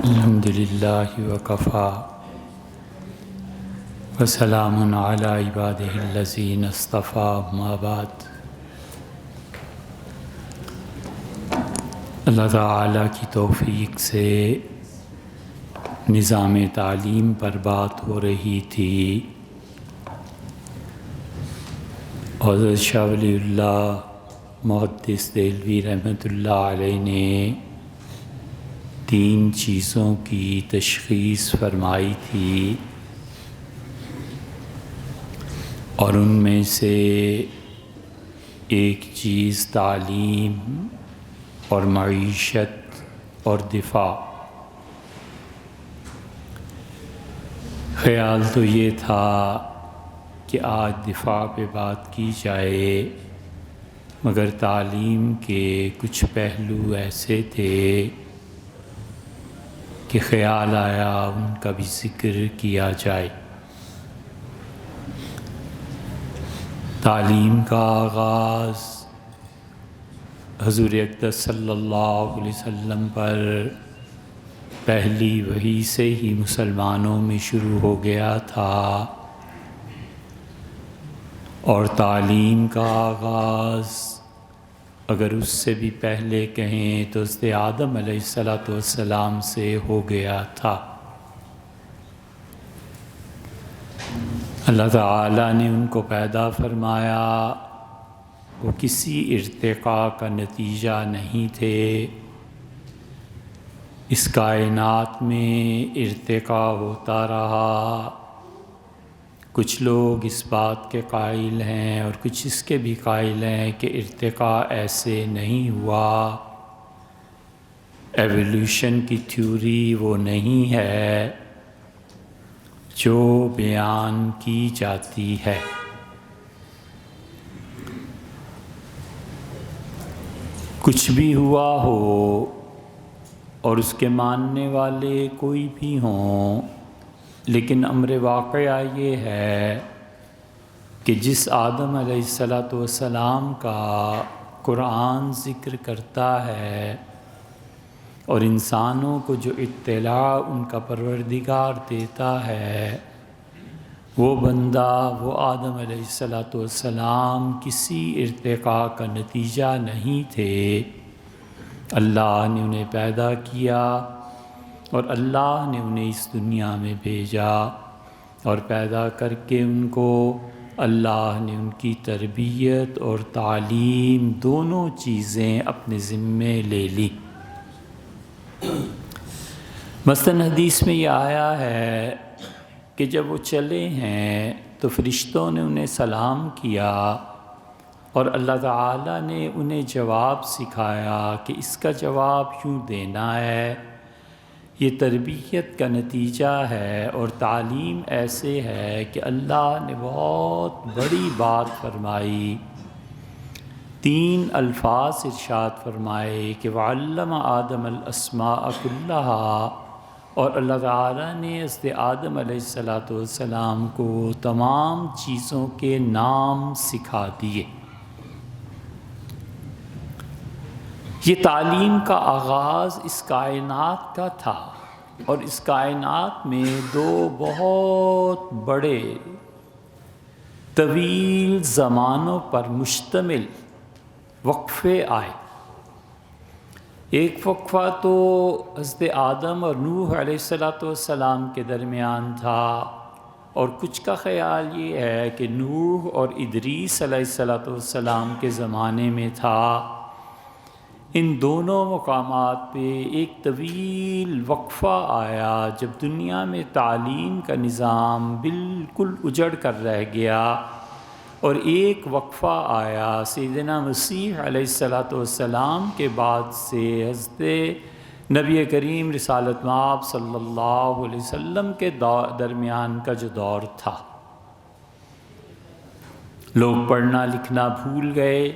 الحمد للہ وکفیٰ وسلام علی عبادہ الذین اصطفیٰ اما بعد۔ اللہ تعالیٰ کی توفیق سے نظام تعلیم پر بات ہو رہی تھی۔ حضرت شاہ ولی اللہ محدث دہلوی رحمۃ اللہ علیہ نے 3 چیزوں کی تشخیص فرمائی تھی، اور ان میں سے ایک چیز تعلیم اور معیشت اور دفاع۔ خیال تو یہ تھا کہ آج دفاع پہ بات کی جائے، مگر تعلیم کے کچھ پہلو ایسے تھے کہ خیال آیا ان کا بھی ذکر کیا جائے۔ تعلیم کا آغاز حضور اقدس صلی اللہ علیہ وسلم پر پہلی وحی سے ہی مسلمانوں میں شروع ہو گیا تھا، اور تعلیم کا آغاز اگر اس سے بھی پہلے کہیں تو حضرت آدم علیہ السلام سے ہو گیا تھا۔ اللہ تعالیٰ نے ان کو پیدا فرمایا، وہ کسی ارتقاء کا نتیجہ نہیں تھے۔ اس کائنات میں ارتقاء ہوتا رہا، کچھ لوگ اس بات کے قائل ہیں اور کچھ اس کے بھی قائل ہیں کہ ارتقاء ایسے نہیں ہوا، ایولیوشن کی تھیوری وہ نہیں ہے جو بیان کی جاتی ہے۔ کچھ بھی ہوا ہو اور اس کے ماننے والے کوئی بھی ہوں، لیکن امر واقعہ یہ ہے کہ جس آدم علیہ السلام کا قرآن ذکر کرتا ہے اور انسانوں کو جو اطلاع ان کا پروردگار دیتا ہے، وہ بندہ، وہ آدم علیہ السلام کسی ارتقاء کا نتیجہ نہیں تھے۔ اللہ نے انہیں پیدا کیا اور اللہ نے انہیں اس دنیا میں بھیجا، اور پیدا کر کے ان کو اللہ نے ان کی تربیت اور تعلیم دونوں چیزیں اپنے ذمے لے لی۔ مثلاً حدیث میں یہ آیا ہے کہ جب وہ چلے ہیں تو فرشتوں نے انہیں سلام کیا، اور اللہ تعالیٰ نے انہیں جواب سکھایا کہ اس کا جواب یوں دینا ہے، یہ تربیت کا نتیجہ ہے، اور تعلیم ایسے ہے کہ اللہ نے بہت بڑی بات فرمائی۔ 3 الفاظ ارشاد فرمائے کہ وَعَلَّمَ آدَمَ الْأَسْمَاءَ كُلَّهَا، اور اللہ تعالیٰ نے حضرت آدم علیہ السلام کو تمام چیزوں کے نام سکھا دیے۔ یہ تعلیم کا آغاز اس کائنات کا تھا، اور اس کائنات میں 2 بہت بڑے طویل زمانوں پر مشتمل وقفے آئے۔ ایک وقفہ تو حضرت آدم اور نوح علیہ السلام کے درمیان تھا، اور کچھ کا خیال یہ ہے کہ نوح اور ادریس علیہ السلام کے زمانے میں تھا۔ ان دونوں مقامات پہ ایک طویل وقفہ آیا جب دنیا میں تعلیم کا نظام بالکل اجڑ کر رہ گیا، اور ایک وقفہ آیا سیدنا مسیح علیہ السلام کے بعد سے حضرت نبی کریم رسالت مآب صلی اللہ علیہ وسلم کے درمیان کا جو دور تھا۔ لوگ پڑھنا لکھنا بھول گئے،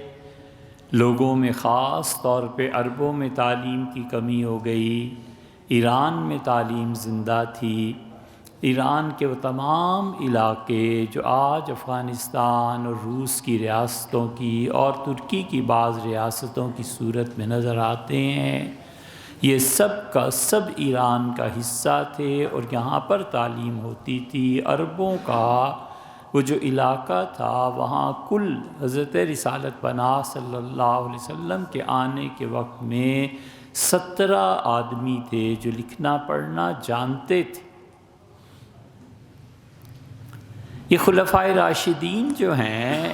لوگوں میں خاص طور پہ عربوں میں تعلیم کی کمی ہو گئی۔ ایران میں تعلیم زندہ تھی۔ ایران کے وہ تمام علاقے جو آج افغانستان اور روس کی ریاستوں کی اور ترکی کی بعض ریاستوں کی صورت میں نظر آتے ہیں، یہ سب کا سب ایران کا حصہ تھے اور یہاں پر تعلیم ہوتی تھی۔ عربوں کا وہ جو علاقہ تھا وہاں کل حضرت رسالت پناہ صلی اللہ علیہ وسلم کے آنے کے وقت میں 17 آدمی تھے جو لکھنا پڑھنا جانتے تھے۔ یہ خلفائے راشدین جو ہیں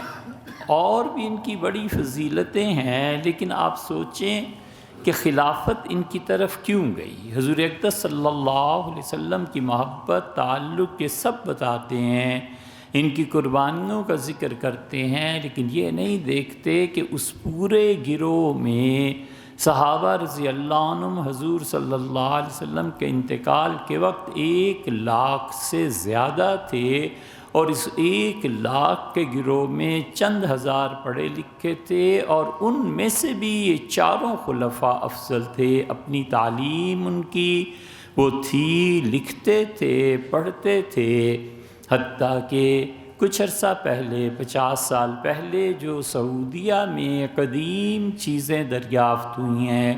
اور بھی ان کی بڑی فضیلتیں ہیں، لیکن آپ سوچیں کہ خلافت ان کی طرف کیوں گئی؟ حضور اقدس صلی اللہ علیہ وسلم کی محبت، تعلق یہ سب بتاتے ہیں، ان کی قربانیوں کا ذکر کرتے ہیں، لیکن یہ نہیں دیکھتے کہ اس پورے گروہ میں صحابہ رضی اللہ عنہم حضور صلی اللہ علیہ وسلم کے انتقال کے وقت 1 لاکھ سے زیادہ تھے، اور اس 1 لاکھ کے گروہ میں چند ہزار پڑھے لکھے تھے، اور ان میں سے بھی یہ 4 خلفاء افضل تھے۔ اپنی تعلیم ان کی وہ تھی، لکھتے تھے، پڑھتے تھے، حتیٰ کہ کچھ عرصہ پہلے 50 سال پہلے جو سعودیہ میں قدیم چیزیں دریافت ہوئی ہیں،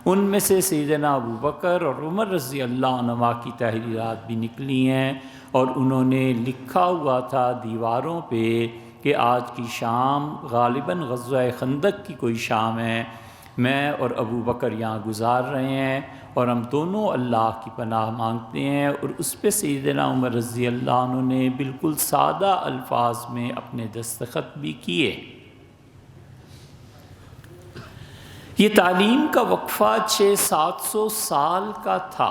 ان میں سے سیدنا ابوبکر اور عمر رضی اللہ عنہما کی تحریرات بھی نکلی ہیں، اور انہوں نے لکھا ہوا تھا دیواروں پہ کہ آج کی شام غالباً غزوہ خندق کی کوئی شام ہے، میں اور ابوبکر یہاں گزار رہے ہیں اور ہم دونوں اللہ کی پناہ مانگتے ہیں، اور اس پہ سیدنا عمر رضی اللہ عنہ نے بالکل سادہ الفاظ میں اپنے دستخط بھی کیے۔ یہ تعلیم کا وقفہ 600-700 سال کا تھا۔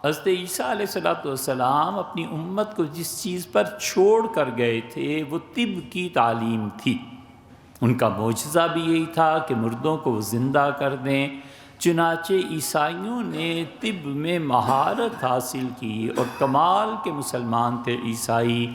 حضرت عیسیٰ علیہ السلام اپنی امت کو جس چیز پر چھوڑ کر گئے تھے وہ طب کی تعلیم تھی۔ ان کا معجزہ بھی یہی تھا کہ مردوں کو وہ زندہ کر دیں۔ چنانچہ عیسائیوں نے طب میں مہارت حاصل کی، اور کمال کے مسلمان تھے عیسائی،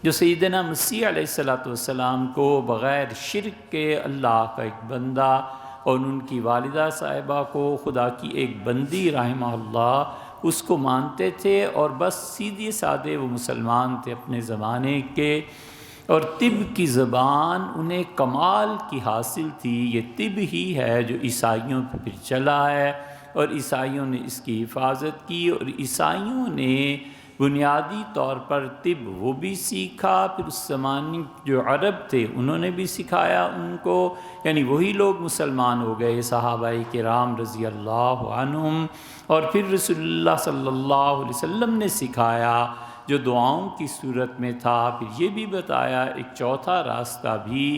جو سیدنا مسیح علیہ السلام کو بغیر شرک کے اللہ کا ایک بندہ اور ان کی والدہ صاحبہ کو خدا کی ایک بندی رحمہ اللہ اس کو مانتے تھے، اور بس سیدھے سادے وہ مسلمان تھے اپنے زمانے کے، اور طب کی زبان انہیں کمال کی حاصل تھی۔ یہ طب ہی ہے جو عیسائیوں پہ پھر چلا ہے، اور عیسائیوں نے اس کی حفاظت کی، اور عیسائیوں نے بنیادی طور پر طب وہ بھی سیکھا، پھر اس زمانے جو عرب تھے انہوں نے بھی سکھایا ان کو، یعنی وہی لوگ مسلمان ہو گئے صحابہ کرام رضی اللہ عنہم، اور پھر رسول اللہ صلی اللہ علیہ وسلم نے سکھایا جو دعاؤں کی صورت میں تھا۔ پھر یہ بھی بتایا ایک چوتھا راستہ بھی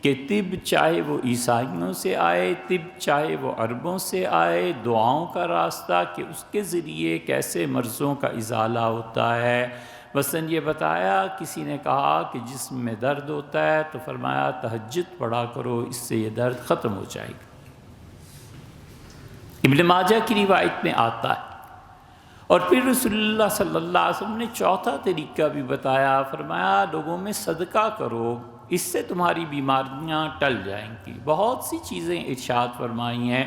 کہ طب چاہے وہ عیسائیوں سے آئے، طب چاہے وہ عربوں سے آئے، دعاؤں کا راستہ کہ اس کے ذریعے کیسے مرضوں کا ازالہ ہوتا ہے۔ مثلاً یہ بتایا، کسی نے کہا کہ جسم میں درد ہوتا ہے تو فرمایا تہجد پڑھا کرو، اس سے یہ درد ختم ہو جائے گا۔ ابن ماجہ کی روایت میں آتا ہے۔ اور پھر رسول اللہ صلی اللہ علیہ وسلم نے چوتھا طریقہ بھی بتایا، فرمایا لوگوں میں صدقہ کرو، اس سے تمہاری بیماریاں ٹل جائیں گی۔ بہت سی چیزیں ارشاد فرمائی ہیں،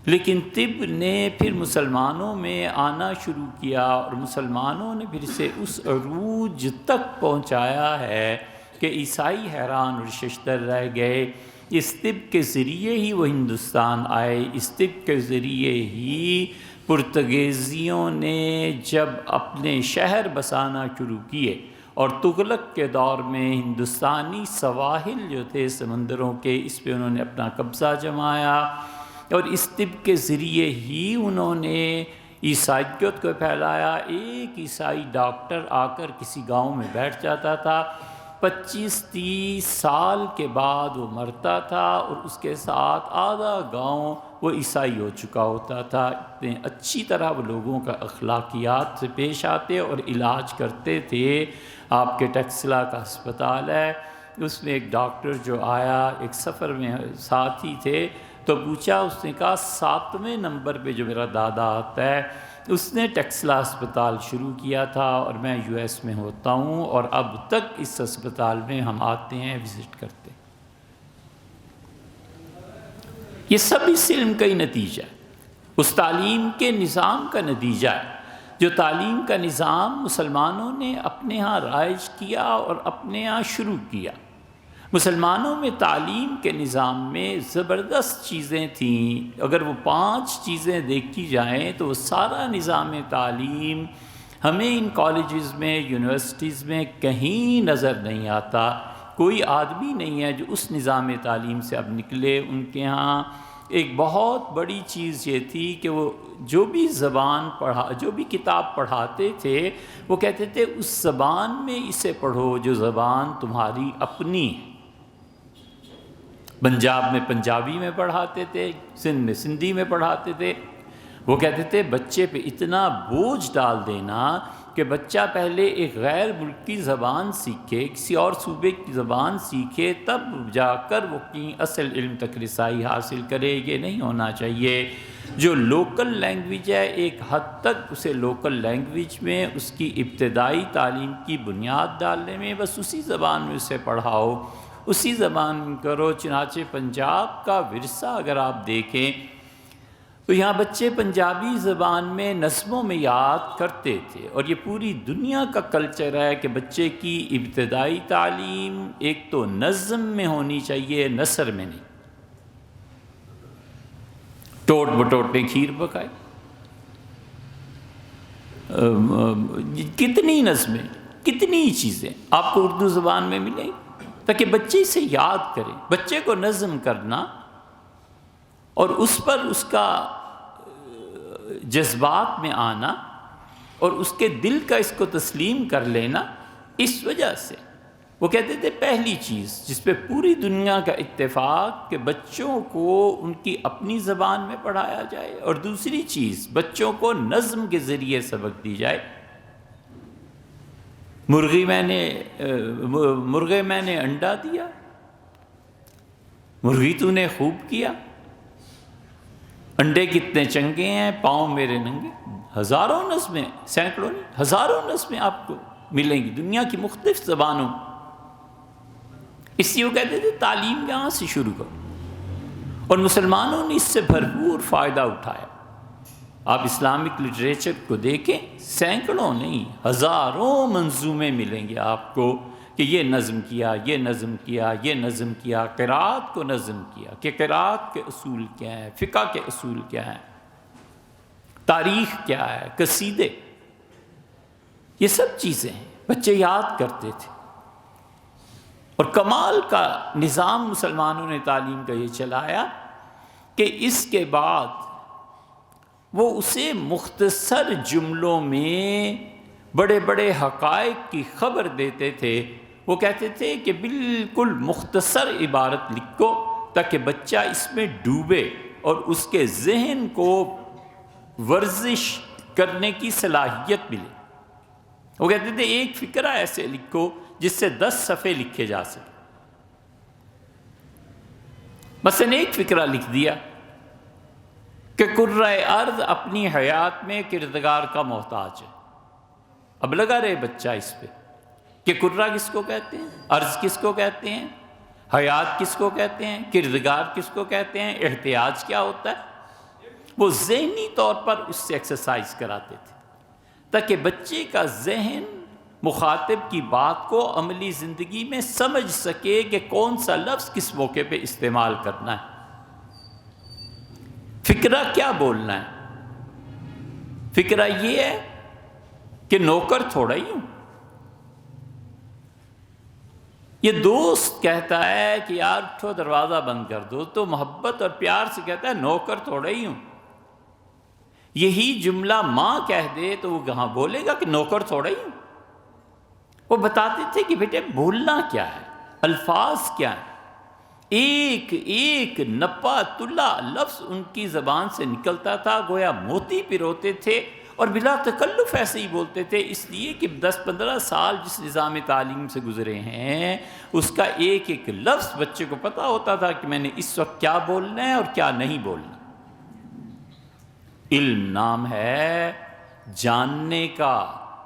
لیکن طب نے پھر مسلمانوں میں آنا شروع کیا، اور مسلمانوں نے پھر اسے اس عروج تک پہنچایا ہے کہ عیسائی حیران اور ششدر رہ گئے۔ اس طب کے ذریعے ہی وہ ہندوستان آئے، اس طب کے ذریعے ہی پرتگیزیوں نے جب اپنے شہر بسانا شروع کیے، اور تغلق کے دور میں ہندوستانی سواحل جو تھے سمندروں کے، اس پہ انہوں نے اپنا قبضہ جمایا، اور اس طب کے ذریعے ہی انہوں نے عیسائیت کو پھیلایا۔ ایک عیسائی ڈاکٹر آ کر کسی گاؤں میں بیٹھ جاتا تھا، 25-30 سال کے بعد وہ مرتا تھا، اور اس کے ساتھ آدھا گاؤں وہ عیسائی ہو چکا ہوتا تھا۔ اتنے اچھی طرح وہ لوگوں کا اخلاقیات سے پیش آتے اور علاج کرتے تھے۔ آپ کے ٹیکسلا کا ہسپتال ہے، اس میں ایک ڈاکٹر جو آیا، ایک سفر میں ساتھی تھے، تو پوچھا، اس نے کہا 7ویں نمبر پہ جو میرا دادا آتا ہے اس نے ٹیکسلا ہسپتال شروع کیا تھا، اور میں US میں ہوتا ہوں، اور اب تک اس ہسپتال میں ہم آتے ہیں، وزٹ کرتے ہیں۔ یہ سب اس علم کا ہی نتیجہ ہے، اس تعلیم کے نظام کا نتیجہ ہے، جو تعلیم کا نظام مسلمانوں نے اپنے ہاں رائج کیا اور اپنے ہاں شروع کیا۔ مسلمانوں میں تعلیم کے نظام میں زبردست چیزیں تھیں، اگر وہ 5 چیزیں دیکھی جائیں تو وہ سارا نظام تعلیم ہمیں ان کالجز میں، یونیورسٹیز میں کہیں نظر نہیں آتا۔ کوئی آدمی نہیں ہے جو اس نظام تعلیم سے اب نکلے۔ ان کے ہاں ایک بہت بڑی چیز یہ تھی کہ وہ جو بھی جو بھی کتاب پڑھاتے تھے وہ کہتے تھے اس زبان میں اسے پڑھو جو زبان تمہاری اپنی ہے۔ پنجاب میں پنجابی میں پڑھاتے تھے، سندھ میں سندھی میں پڑھاتے تھے۔ وہ کہتے تھے بچے پہ اتنا بوجھ ڈال دینا کہ بچہ پہلے ایک غیر ملکی زبان سیکھے، کسی اور صوبے کی زبان سیکھے، تب جا کر وہ کی اصل علم تک رسائی حاصل کرے۔ یہ نہیں ہونا چاہیے۔ جو لوکل لینگویج ہے ایک حد تک اسے لوکل لینگویج میں اس کی ابتدائی تعلیم کی بنیاد ڈالنے میں بس اسی زبان میں اسے پڑھاؤ، اسی زبان میں کرو۔ چنانچہ پنجاب کا ورثہ اگر آپ دیکھیں تو یہاں بچے پنجابی زبان میں نظموں میں یاد کرتے تھے، اور یہ پوری دنیا کا کلچر ہے کہ بچے کی ابتدائی تعلیم ایک تو نظم میں ہونی چاہیے، نثر میں نہیں۔ ٹوٹ بٹوٹ نے کھیر پکائی، کتنی نظمیں، کتنی چیزیں آپ کو اردو زبان میں ملیں تاکہ بچے اسے یاد کریں۔ بچے کو نظم کرنا اور اس پر اس کا جذبات میں آنا اور اس کے دل کا اس کو تسلیم کر لینا، اس وجہ سے وہ کہتے تھے پہلی چیز جس پہ پوری دنیا کا اتفاق کہ بچوں کو ان کی اپنی زبان میں پڑھایا جائے، اور دوسری چیز بچوں کو نظم کے ذریعے سبق دی جائے۔ مرغے میں نے انڈا دیا، مرغی تو نے خوب کیا، انڈے کتنے چنگے ہیں، پاؤں میرے ننگے۔ ہزاروں نظمیں، سینکڑوں نہیں، ہزاروں نظمیں آپ کو ملیں گی دنیا کی مختلف زبانوں۔ اس لیے وہ کہتے تھے تعلیم یہاں سے شروع کرو، اور مسلمانوں نے اس سے بھرپور فائدہ اٹھایا۔ آپ اسلامک لٹریچر کو دیکھیں، سینکڑوں نہیں ہزاروں منظومے ملیں گے آپ کو کہ یہ نظم کیا، یہ نظم کیا، یہ نظم کیا، قرات کو نظم کیا کہ قرات کے اصول کیا ہیں، فقہ کے اصول کیا ہیں، تاریخ کیا ہے، قصیدے، یہ سب چیزیں ہیں بچے یاد کرتے تھے۔ اور کمال کا نظام مسلمانوں نے تعلیم کا یہ چلایا کہ اس کے بعد وہ اسے مختصر جملوں میں بڑے بڑے حقائق کی خبر دیتے تھے۔ وہ کہتے تھے کہ بالکل مختصر عبارت لکھو تاکہ بچہ اس میں ڈوبے اور اس کے ذہن کو ورزش کرنے کی صلاحیت ملے۔ وہ کہتے تھے ایک فقرہ ایسے لکھو جس سے 10 صفحے لکھے جا سکے۔ مثلا ایک فقرہ لکھ دیا کہ کرۂ ارض اپنی حیات میں کردگار کا محتاج ہے۔ اب لگا رہے بچہ اس پہ کہ کرہ کس کو کہتے ہیں، ارض کس کو کہتے ہیں، حیات کس کو کہتے ہیں، کردگار کس کو کہتے ہیں، احتیاج کیا ہوتا ہے۔ وہ ذہنی طور پر اس سے ایکسرسائز کراتے تھے تاکہ بچے کا ذہن مخاطب کی بات کو عملی زندگی میں سمجھ سکے کہ کون سا لفظ کس موقع پہ استعمال کرنا ہے، فقرہ کیا بولنا ہے۔ فقرہ یہ ہے کہ نوکر تھوڑا ہی ہوں۔ یہ دوست کہتا ہے کہ یار اٹھو دروازہ بند کر دو، تو محبت اور پیار سے کہتا ہے نوکر تھوڑا ہی ہوں۔ یہی جملہ ماں کہہ دے تو وہ کہاں بولے گا کہ نوکر تھوڑا ہی ہوں۔ وہ بتاتے تھے کہ بیٹے بولنا کیا ہے، الفاظ کیا ہیں، ایک ایک نپا تلا لفظ ان کی زبان سے نکلتا تھا گویا موتی پروتے تھے، اور بلا تکلف ایسے ہی بولتے تھے، اس لیے کہ 10-15 سال جس نظام تعلیم سے گزرے ہیں اس کا ایک ایک لفظ بچے کو پتہ ہوتا تھا کہ میں نے اس وقت کیا بولنا ہے اور کیا نہیں بولنا۔ علم نام ہے جاننے کا۔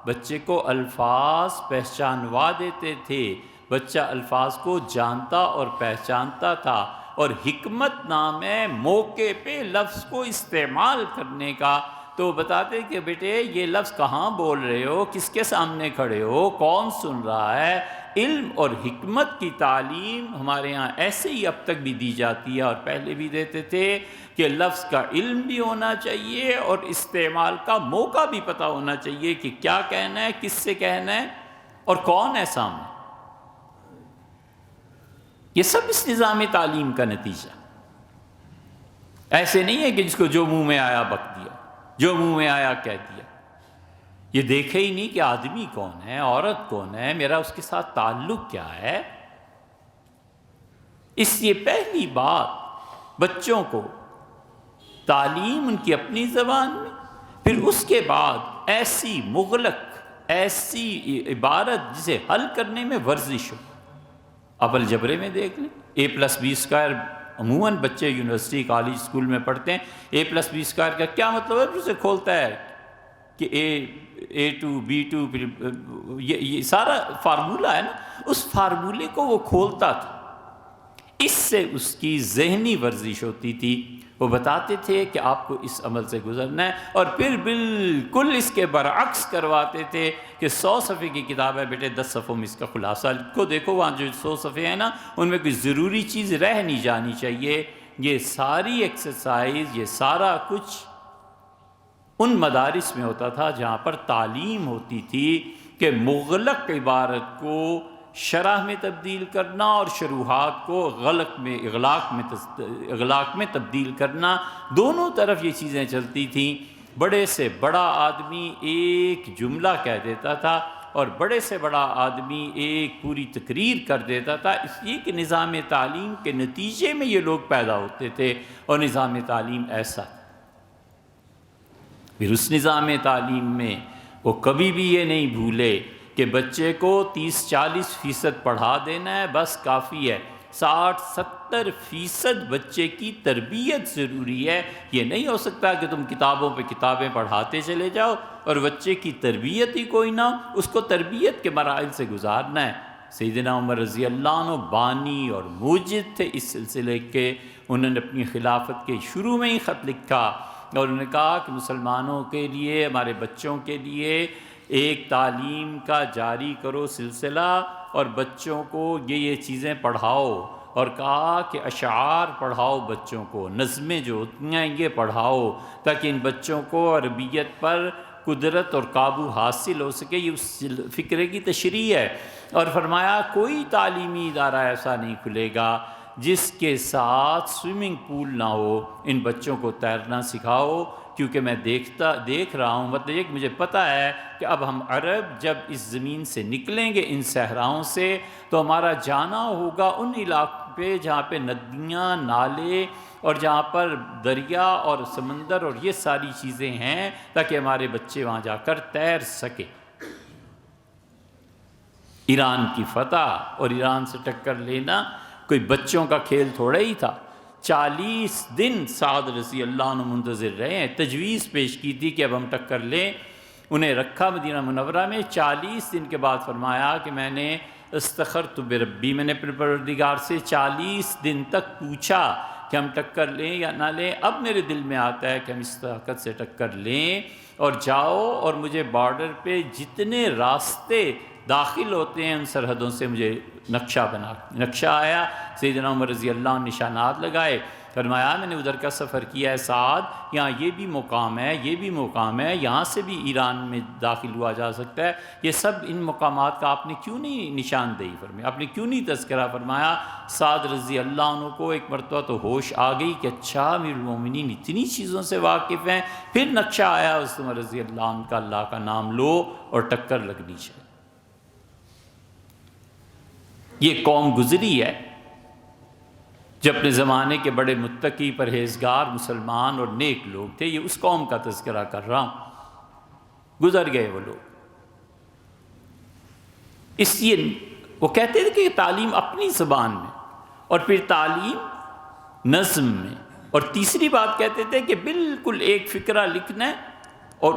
بچے کو الفاظ پہچانوا دیتے تھے، بچہ الفاظ کو جانتا اور پہچانتا تھا، اور حکمت نام ہے موقع پہ لفظ کو استعمال کرنے کا۔ تو بتاتے کہ بیٹے یہ لفظ کہاں بول رہے ہو، کس کے سامنے کھڑے ہو، کون سن رہا ہے؟ علم اور حکمت کی تعلیم ہمارے ہاں ایسے ہی اب تک بھی دی جاتی ہے، اور پہلے بھی دیتے تھے کہ لفظ کا علم بھی ہونا چاہیے اور استعمال کا موقع بھی پتہ ہونا چاہیے کہ کیا کہنا ہے، کس سے کہنا ہے اور کون ہے سامنے۔ یہ سب اس نظام تعلیم کا نتیجہ۔ ایسے نہیں ہے کہ جس کو جو منہ میں آیا بک دیا، جو منہ میں آیا کہہ دیا، یہ دیکھے ہی نہیں کہ آدمی کون ہے، عورت کون ہے، میرا اس کے ساتھ تعلق کیا ہے۔ اس لیے پہلی بات بچوں کو تعلیم ان کی اپنی زبان میں، پھر اس کے بعد ایسی مغلق، ایسی عبارت جسے حل کرنے میں ورزش ہو۔ اب الجبرے میں دیکھ لیں، a+b² عموماً بچے یونیورسٹی کالج اسکول میں پڑھتے ہیں، a+b² کا کیا مطلب ہے؟ پھر اسے کھولتا ہے کہ a2 b2 پھر یہ سارا فارمولہ ہے نا، اس فارمولے کو وہ کھولتا تھا، اس سے اس کی ذہنی ورزش ہوتی تھی۔ وہ بتاتے تھے کہ آپ کو اس عمل سے گزرنا ہے، اور پھر بالکل اس کے برعکس کرواتے تھے کہ 100 صفحے کی کتاب ہے بیٹے، 10 صفحوں میں اس کا خلاصہ کو دیکھو، وہاں جو 100 صفحے ہیں نا ان میں کوئی ضروری چیز رہ نہیں جانی چاہیے۔ یہ ساری ایکسرسائز، یہ سارا کچھ ان مدارس میں ہوتا تھا جہاں پر تعلیم ہوتی تھی کہ مغلق عبارت کو شرح میں تبدیل کرنا اور شروحات کو اغلاق میں تبدیل کرنا، دونوں طرف یہ چیزیں چلتی تھیں۔ بڑے سے بڑا آدمی ایک جملہ کہہ دیتا تھا اور بڑے سے بڑا آدمی ایک پوری تقریر کر دیتا تھا، اس لیے کہ نظام تعلیم کے نتیجے میں یہ لوگ پیدا ہوتے تھے، اور نظام تعلیم ایسا۔ پھر اس نظام تعلیم میں وہ کبھی بھی یہ نہیں بھولے کہ بچے کو 30-40% پڑھا دینا ہے بس کافی ہے، 60-70% بچے کی تربیت ضروری ہے۔ یہ نہیں ہو سکتا کہ تم کتابوں پہ کتابیں پڑھاتے چلے جاؤ اور بچے کی تربیت ہی کوئی نہ، اس کو تربیت کے مراحل سے گزارنا ہے۔ سیدنا عمر رضی اللہ عنہ بانی اور موجد تھے اس سلسلے کے، انہوں نے اپنی خلافت کے شروع میں ہی خط لکھا اور انہوں نے کہا کہ مسلمانوں کے لیے، ہمارے بچوں کے لیے ایک تعلیم کا جاری کرو سلسلہ، اور بچوں کو یہ چیزیں پڑھاؤ، اور کہا کہ اشعار پڑھاؤ بچوں کو، نظمیں جو ہوتی ہیں یہ پڑھاؤ، تاکہ ان بچوں کو عربیت پر قدرت اور قابو حاصل ہو سکے۔ یہ اس فکرے کی تشریح ہے۔ اور فرمایا کوئی تعلیمی ادارہ ایسا نہیں کھلے گا جس کے ساتھ سوئمنگ پول نہ ہو، ان بچوں کو تیرنا سکھاؤ، کیونکہ میں دیکھ رہا ہوں، مطلب یہ کہ مجھے پتہ ہے کہ اب ہم عرب جب اس زمین سے نکلیں گے، ان صحراؤں سے، تو ہمارا جانا ہوگا ان علاقوں پہ جہاں پہ ندیاں، نالے اور جہاں پر دریا اور سمندر اور یہ ساری چیزیں ہیں، تاکہ ہمارے بچے وہاں جا کر تیر سکے۔ ایران کی فتح اور ایران سے ٹکر لینا کوئی بچوں کا کھیل تھوڑا ہی تھا۔ 40 دن سعد رضی اللہ عنہ منتظر رہے ہیں، تجویز پیش کی تھی کہ اب ہم ٹکر لیں، انہیں رکھا مدینہ منورہ میں۔ 40 دن کے بعد فرمایا کہ میں نے استخرت بربی، میں نے اپنے پروردگار سے 40 دن تک پوچھا کہ ہم ٹکر لیں یا نہ لیں، اب میرے دل میں آتا ہے کہ ہم اس طاقت سے ٹکر لیں، اور جاؤ اور مجھے بارڈر پہ جتنے راستے داخل ہوتے ہیں ان سرحدوں سے مجھے نقشہ آیا۔ سیدنا عمر رضی اللہ عنہ نشانات لگائے، فرمایا میں نے ادھر کا سفر کیا ہے سعد، یہاں یہ بھی مقام ہے، یہ بھی مقام ہے، یہاں سے بھی ایران میں داخل ہوا جا سکتا ہے، یہ سب ان مقامات کا آپ نے کیوں نہیں نشاندہی فرمایا، آپ نے کیوں نہیں تذکرہ فرمایا؟ سعد رضی اللہ عنہ کو ایک مرتبہ تو ہوش آ گئی کہ اچھا امیر المومنین اتنی چیزوں سے واقف ہیں، پھر نقشہ آیا اس عمر رضی اللہ عنہ کا، اللہ کا نام لو اور ٹکر لگنی چاہیے۔ یہ قوم گزری ہے جب اپنے زمانے کے بڑے متقی، پرہیزگار مسلمان اور نیک لوگ تھے، یہ اس قوم کا تذکرہ کر رہا ہوں، گزر گئے وہ لوگ۔ اس لیے وہ کہتے تھے کہ تعلیم اپنی زبان میں، اور پھر تعلیم نظم میں، اور تیسری بات کہتے تھے کہ بالکل ایک فقرہ لکھنا ہے اور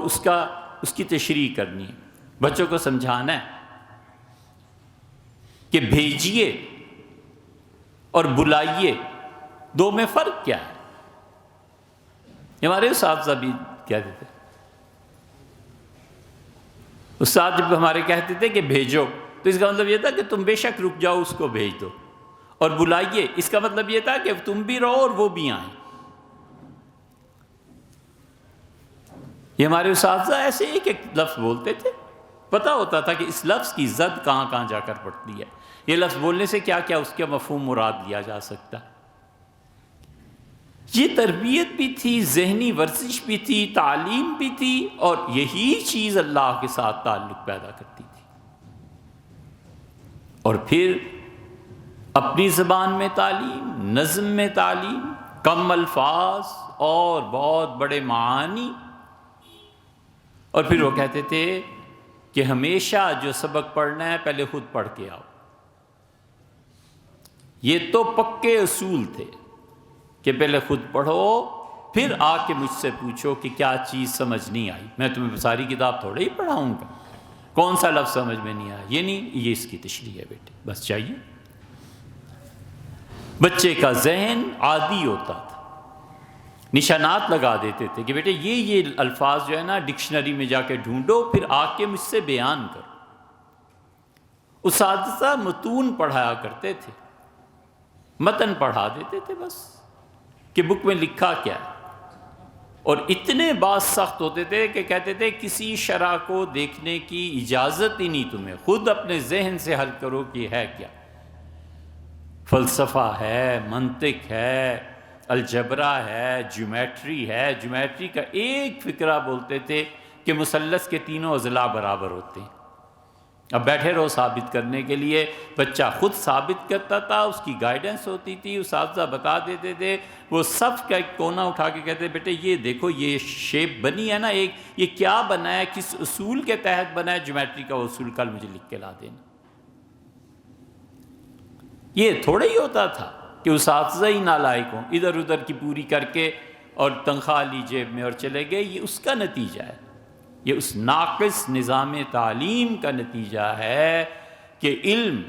اس کی تشریح کرنی ہے، بچوں کو سمجھانا ہے کہ بھیجیے اور بلائیے، دو میں فرق کیا ہے؟ ہمارے اساتذہ بھی کہتے تھے استاد جب ہمارے کہتے تھے کہ بھیجو، تو اس کا مطلب یہ تھا کہ تم بے شک رک جاؤ، اس کو بھیج دو، اور بلائیے، اس کا مطلب یہ تھا کہ تم بھی رہو اور وہ بھی آئیں۔ یہ ہمارے اساتذہ ایسے ایک ایک لفظ بولتے تھے، پتہ ہوتا تھا کہ اس لفظ کی زد کہاں کہاں جا کر پڑتی ہے، یہ لفظ بولنے سے کیا کیا اس کا مفہوم مراد لیا جا سکتا۔ یہ تربیت بھی تھی، ذہنی ورزش بھی تھی، تعلیم بھی تھی، اور یہی چیز اللہ کے ساتھ تعلق پیدا کرتی تھی۔ اور پھر اپنی زبان میں تعلیم، نظم میں تعلیم، کم الفاظ اور بہت بڑے معانی۔ اور پھر وہ کہتے تھے کہ ہمیشہ جو سبق پڑھنا ہے پہلے خود پڑھ کے آؤ۔ یہ تو پکے اصول تھے کہ پہلے خود پڑھو، پھر آ کے مجھ سے پوچھو کہ کیا چیز سمجھ نہیں آئی۔ میں تمہیں ساری کتاب تھوڑے ہی پڑھاؤں گا، کون سا لفظ سمجھ میں نہیں آیا، یہ نہیں، یہ اس کی تشریح ہے بیٹے، بس چاہیے۔ بچے کا ذہن عادی ہوتا تھا، نشانات لگا دیتے تھے کہ بیٹے یہ الفاظ جو ہے نا ڈکشنری میں جا کے ڈھونڈو، پھر آ کے مجھ سے بیان کرو۔ اساتذہ متون پڑھایا کرتے تھے، متن پڑھا دیتے تھے بس، کہ بک میں لکھا کیا ہے، اور اتنے باز سخت ہوتے تھے کہ کہتے تھے کسی شرح کو دیکھنے کی اجازت ہی نہیں تمہیں، خود اپنے ذہن سے حل کرو کہ ہے کیا۔ فلسفہ ہے، منطق ہے، الجبرا ہے، جیومیٹری ہے۔ جیومیٹری کا ایک فقرہ بولتے تھے کہ مثلث کے تینوں اضلاع برابر ہوتے ہیں۔ اب بیٹھے رہو ثابت کرنے کے لیے، بچہ خود ثابت کرتا تھا، اس کی گائیڈنس ہوتی تھی، اساتذہ بتا دیتے تھے، وہ صف کا ایک کونا اٹھا کے کہتے بیٹے یہ دیکھو یہ شیپ بنی ہے نا ایک، یہ کیا بنا ہے، کس اصول کے تحت بنا ہے، جیومیٹری کا اصول کل مجھے لکھ کے لا دینا۔ یہ تھوڑا ہی ہوتا تھا کہ اساتذہ ہی نالائق ہوں، ادھر ادھر کی پوری کر کے اور تنخواہ لی جیب میں اور چلے گئے، یہ اس کا نتیجہ ہے، یہ اس ناقص نظام تعلیم کا نتیجہ ہے کہ علم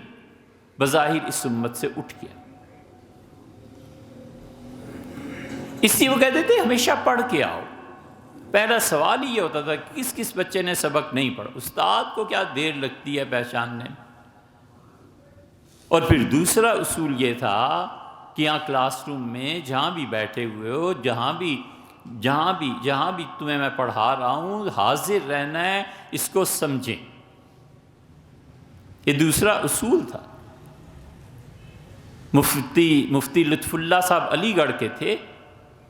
بظاہر اس امت سے اٹھ گیا۔ اس لیے وہ کہتے تھے ہمیشہ پڑھ کے آؤ۔ پہلا سوال ہی یہ ہوتا تھا کہ کس کس بچے نے سبق نہیں پڑھا، استاد کو کیا دیر لگتی ہے پہچاننے میں۔ اور پھر دوسرا اصول یہ تھا کہ یہاں کلاس روم میں جہاں بھی بیٹھے ہوئے ہو، جہاں بھی تمہیں میں پڑھا رہا ہوں، حاضر رہنا ہے، اس کو سمجھیں۔ یہ دوسرا اصول تھا۔ مفتی لطف اللہ صاحب علی گڑھ کے تھے،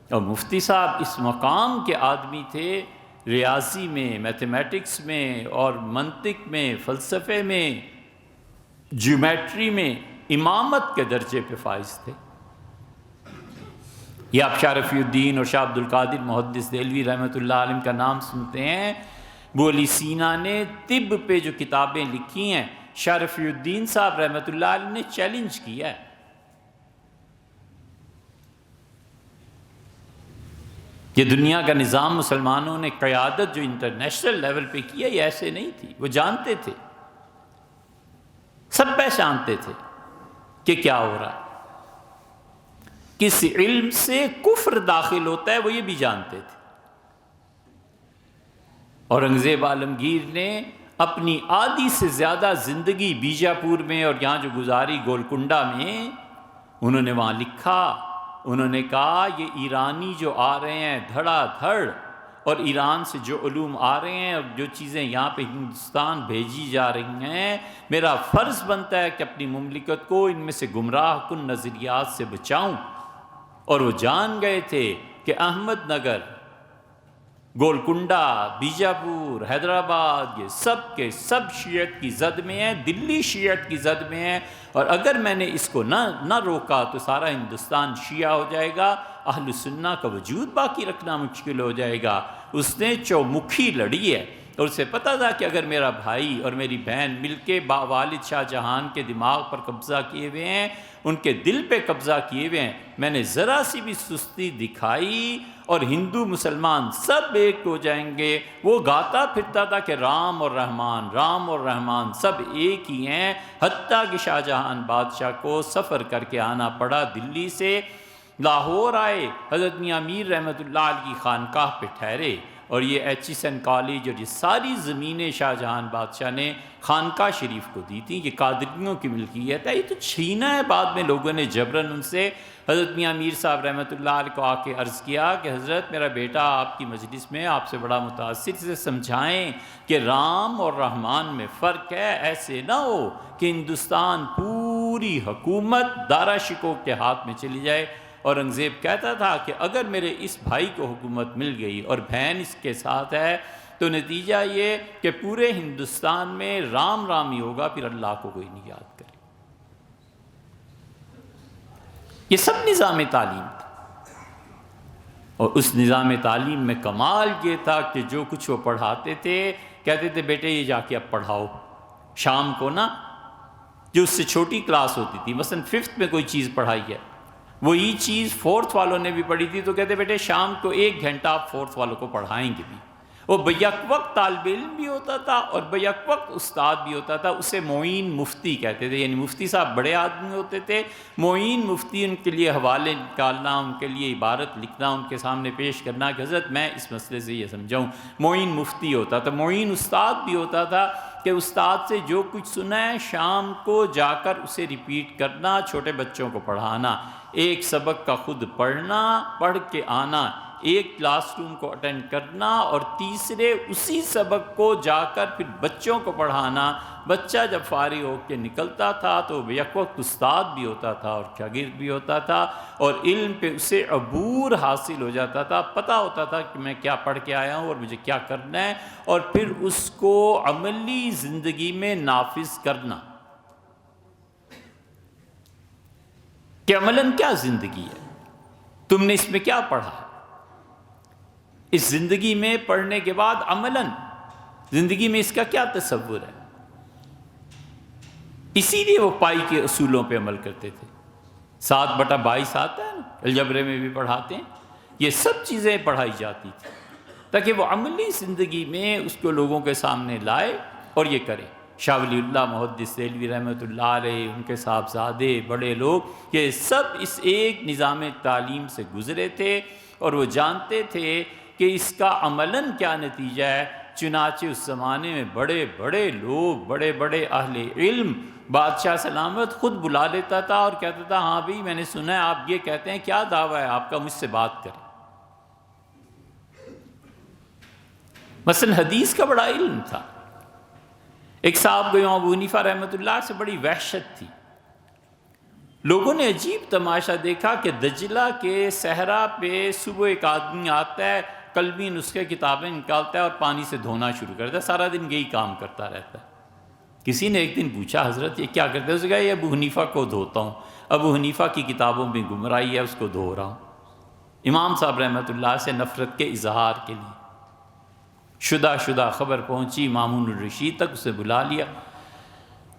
اور مفتی صاحب اس مقام کے آدمی تھے، ریاضی میں، میتھمیٹکس میں اور منطق میں، فلسفے میں، جیومیٹری میں امامت کے درجے پہ فائز تھے۔ یہ آپ شاہ رفیع الدین اور شاہ عبد القادر محدث دہلوی رحمۃ اللہ علیہ کا نام سنتے ہیں۔ ابو علی سینا نے طب پہ جو کتابیں لکھی ہیں، شاہ رفیع الدین صاحب رحمۃ اللہ علیہ نے چیلنج کیا ہے۔ یہ دنیا کا نظام مسلمانوں نے قیادت جو انٹرنیشنل لیول پہ کیا، یہ ایسے نہیں تھی، وہ جانتے تھے، سب پہچانتے تھے کہ کیا ہو رہا ہے، کس علم سے کفر داخل ہوتا ہے، وہ یہ بھی جانتے تھے۔ اورنگزیب عالمگیر نے اپنی آدھی سے زیادہ زندگی بیجاپور میں اور یہاں جو گزاری گولکنڈا میں، انہوں نے وہاں لکھا، انہوں نے کہا یہ ایرانی جو آ رہے ہیں دھڑا دھڑ، اور ایران سے جو علوم آ رہے ہیں اور جو چیزیں یہاں پہ ہندوستان بھیجی جا رہی ہیں، میرا فرض بنتا ہے کہ اپنی مملکت کو ان میں سے گمراہ کن نظریات سے بچاؤں۔ اور وہ جان گئے تھے کہ احمد نگر، گولکنڈا، بیجاپور، حیدرآباد، یہ سب کے سب شیعت کی زد میں ہیں، دلی شیعت کی زد میں ہیں، اور اگر میں نے اس کو نہ روکا تو سارا ہندوستان شیعہ ہو جائے گا، اہل سنہ کا وجود باقی رکھنا مشکل ہو جائے گا۔ اس نے چومکھی لڑی ہے، اور اسے پتہ تھا کہ اگر میرا بھائی اور میری بہن مل کے والد شاہ جہان کے دماغ پر قبضہ کیے ہوئے ہیں، ان کے دل پہ قبضہ کیے ہوئے ہیں، میں نے ذرا سی بھی سستی دکھائی اور ہندو مسلمان سب ایک ہو جائیں گے۔ وہ گاتا پھرتا تھا کہ رام اور رحمان سب ایک ہی ہیں، حتیٰ کہ شاہ جہان بادشاہ کو سفر کر کے آنا پڑا دلی سے، لاہور آئے، حضرت میاں میر رحمۃ اللہ علیہ کی خانقاہ پہ ٹھہرے، اور یہ ایچیسن کالج اور یہ ساری زمینیں شاہ جہان بادشاہ نے خانقاہ شریف کو دی تھیں، یہ قادریوں کی ملکیت ہے، یہ تو چھینا ہے بعد میں لوگوں نے جبراً ان سے۔ حضرت میاں میر صاحب رحمۃ اللہ علیہ کو آ کے عرض کیا کہ حضرت میرا بیٹا آپ کی مجلس میں آپ سے بڑا متاثر، اسے سمجھائیں کہ رام اور رحمان میں فرق ہے، ایسے نہ ہو کہ ہندوستان پوری حکومت دارا شکوہ کے ہاتھ میں چلی جائے۔ اورنگزیب کہتا تھا کہ اگر میرے اس بھائی کو حکومت مل گئی اور بہن اس کے ساتھ ہے تو نتیجہ یہ کہ پورے ہندوستان میں رام رام ہی ہوگا، پھر اللہ کو کوئی نہیں یاد کرے۔ یہ سب نظام تعلیم تھا، اور اس نظام تعلیم میں کمال یہ تھا کہ جو کچھ وہ پڑھاتے تھے کہتے تھے بیٹے یہ جا کے اب پڑھاؤ۔ شام کو نا جو اس سے چھوٹی کلاس ہوتی تھی، مثلا 5th میں کوئی چیز پڑھائی ہے، وہی چیز 4th والوں نے بھی پڑھی تھی، تو کہتے بیٹے شام کو 1 گھنٹہ آپ 4th والوں کو پڑھائیں گے بھی۔ وہ بیک وقت طالب علم بھی ہوتا تھا اور بیک وقت استاد بھی ہوتا تھا، اسے معین مفتی کہتے تھے، یعنی مفتی صاحب بڑے آدمی ہوتے تھے، معین مفتی ان کے لیے حوالے نکالنا، ان کے لیے عبارت لکھنا، ان کے سامنے پیش کرنا کہ حضرت میں اس مسئلے سے یہ سمجھاؤں، معین مفتی ہوتا تھا۔ معین استاد بھی ہوتا تھا کہ استاد سے جو کچھ سنا ہے شام کو جا کر اسے ریپیٹ کرنا، چھوٹے بچوں کو پڑھانا، ایک سبق کا خود پڑھنا، پڑھ کے آنا، ایک کلاس روم کو اٹینڈ کرنا اور تیسرے اسی سبق کو جا کر پھر بچوں کو پڑھانا۔ بچہ جب فارغ ہو کے نکلتا تھا تو یک وقت استاد بھی ہوتا تھا اور شاگرد بھی ہوتا تھا، اور علم پہ اسے عبور حاصل ہو جاتا تھا، پتہ ہوتا تھا کہ میں کیا پڑھ کے آیا ہوں اور مجھے کیا کرنا ہے، اور پھر اس کو عملی زندگی میں نافذ کرنا کہ عملاً کیا زندگی ہے، تم نے اس میں کیا پڑھا ہے۔ اس زندگی میں پڑھنے کے بعد عملاً زندگی میں اس کا کیا تصور ہے۔ اسی لیے وہ پائی کے اصولوں پہ عمل کرتے تھے۔ 7/22 آتا ہے نا، الجبرے میں بھی پڑھاتے ہیں، یہ سب چیزیں پڑھائی جاتی تھی تاکہ وہ عملی زندگی میں اس کو لوگوں کے سامنے لائے اور یہ کرے۔ شاہ ولی اللہ محدث دہلوی رحمۃ اللہ علیہ، ان کے صاحبزادے، بڑے لوگ، یہ سب اس ایک نظام تعلیم سے گزرے تھے اور وہ جانتے تھے کہ اس کا عملاً کیا نتیجہ ہے۔ چنانچہ اس زمانے میں بڑے بڑے لوگ، بڑے بڑے اہل علم، بادشاہ سلامت خود بلا لیتا تھا اور کہتا تھا ہاں بھائی میں نے سنا ہے آپ یہ کہتے ہیں، کیا دعویٰ ہے آپ کا، مجھ سے بات کریں۔ مثلا حدیث کا بڑا علم تھا۔ ایک صاحب کو ابو حنیفہ رحمۃ اللہ سے بڑی وحشت تھی۔ لوگوں نے عجیب تماشا دیکھا کہ دجلہ کے صحرا پہ صبح ایک آدمی آتا ہے، قلبی نسخے کتابیں نکالتا ہے اور پانی سے دھونا شروع کرتا ہے، سارا دن یہی کام کرتا رہتا ہے۔ کسی نے ایک دن پوچھا حضرت یہ کیا کرتے ہیں؟ اس نے کہا یہ ابو حنیفہ کو دھوتا ہوں، ابو حنیفہ کی کتابوں میں گمراہی ہے اس کو دھو رہا ہوں۔ امام صاحب رحمۃ اللہ سے نفرت کے اظہار کے لیے شدہ خبر پہنچی مامون الرشید تک، اسے بلا لیا،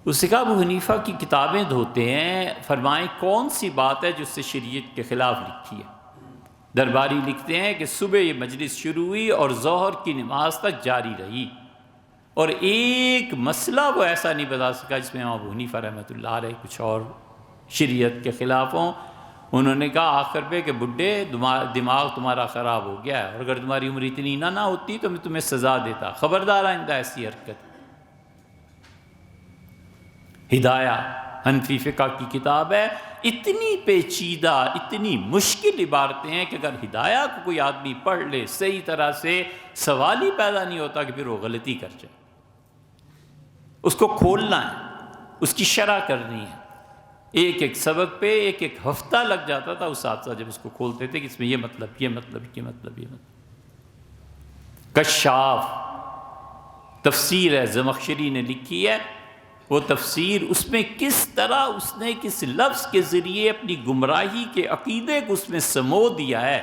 اس نے کہا ابو حنیفہ کی کتابیں دھوتے ہیں، فرمائیں کون سی بات ہے جو اس سے شریعت کے خلاف لکھی ہے؟ درباری لکھتے ہیں کہ صبح یہ مجلس شروع ہوئی اور ظہر کی نماز تک جاری رہی، اور ایک مسئلہ وہ ایسا نہیں بتا سکا جس میں ابو حنیفہ رحمۃ اللہ علیہ کچھ اور شریعت کے خلاف ہوں۔ انہوں نے کہا آخر پہ کہ بڈھے دماغ تمہارا خراب ہو گیا ہے، اور اگر تمہاری عمر اتنی نہ ہوتی تو میں تمہیں سزا دیتا، خبردار آئندہ ایسی حرکت۔ ہدایہ حنفی فقہ کی کتاب ہے، اتنی پیچیدہ، اتنی مشکل عبارتیں ہیں کہ اگر ہدایہ کو کوئی آدمی پڑھ لے صحیح طرح سے، سوال ہی پیدا نہیں ہوتا کہ پھر وہ غلطی کر جائے۔ اس کو کھولنا ہے، اس کی شرح کرنی ہے، ایک ایک سبق پہ ایک ایک ہفتہ لگ جاتا تھا اس حادثہ جب اس کو کھولتے تھے کہ اس میں یہ مطلب، یہ مطلب، یہ مطلب، یہ مطلب۔ کشاف تفسیر ہے، زمخشری نے لکھی ہے، وہ تفسیر اس میں کس طرح اس نے کس لفظ کے ذریعے اپنی گمراہی کے عقیدے کو اس میں سمو دیا ہے۔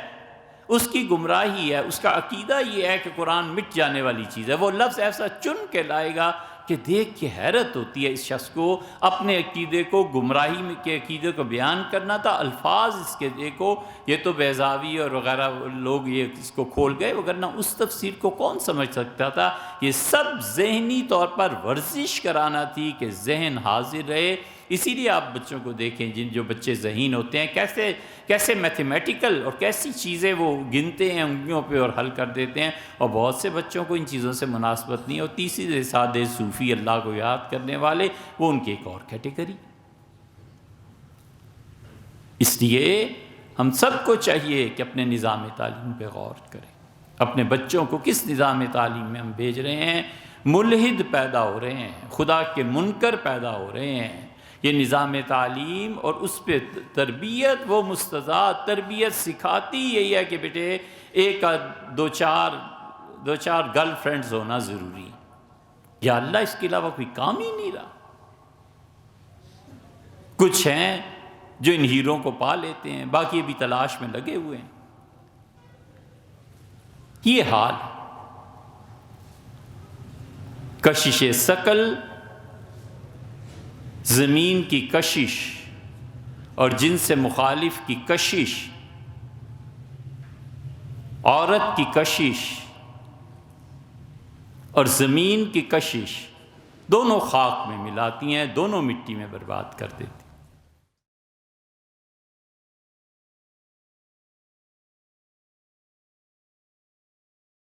اس کی گمراہی ہے، اس کا عقیدہ یہ ہے کہ قرآن مٹ جانے والی چیز ہے، وہ لفظ ایسا چن کے لائے گا کہ دیکھ کے حیرت ہوتی ہے اس شخص کو، اپنے عقیدے کو، گمراہی میں کے عقیدے کو بیان کرنا تھا، الفاظ اس کے دیکھو، یہ تو بیضاوی اور وغیرہ لوگ یہ اس کو کھول گئے، وگرنہ اس تفسیر کو کون سمجھ سکتا تھا؟ یہ سب ذہنی طور پر ورزش کرانا تھی کہ ذہن حاضر رہے اسی لیے آپ بچوں کو دیکھیں، جو بچے ذہین ہوتے ہیں کیسے میتھمیٹیکل اور کیسی چیزیں وہ گنتے ہیں انگلیوں پہ اور حل کر دیتے ہیں، اور بہت سے بچوں کو ان چیزوں سے مناسبت نہیں ہوتی، سیدھے سادے صوفی اللہ کو یاد کرنے والے، وہ ان کی ایک اور کیٹیگری۔ اس لیے ہم سب کو چاہیے کہ اپنے نظام تعلیم پہ غور کریں، اپنے بچوں کو کس نظام تعلیم میں ہم بھیج رہے ہیں۔ ملحد پیدا ہو رہے ہیں، خدا کے منکر پیدا ہو رہے ہیں۔ یہ نظام تعلیم اور اس پہ تربیت، وہ مستضاد تربیت سکھاتی یہی ہے کہ بیٹے ایک دو چار گرل فرینڈز ہونا ضروری ہے، یا اللہ اس کے علاوہ کوئی کام ہی نہیں رہا۔ کچھ ہیں جو ان ہیروں کو پا لیتے ہیں، باقی بھی تلاش میں لگے ہوئے ہیں۔ یہ حال ہے۔ کشش ثقل، زمین کی کشش اور جن سے مخالف کی کشش، عورت کی کشش اور زمین کی کشش، دونوں خاک میں ملاتی ہیں، دونوں مٹی میں برباد کر دیتی ہیں۔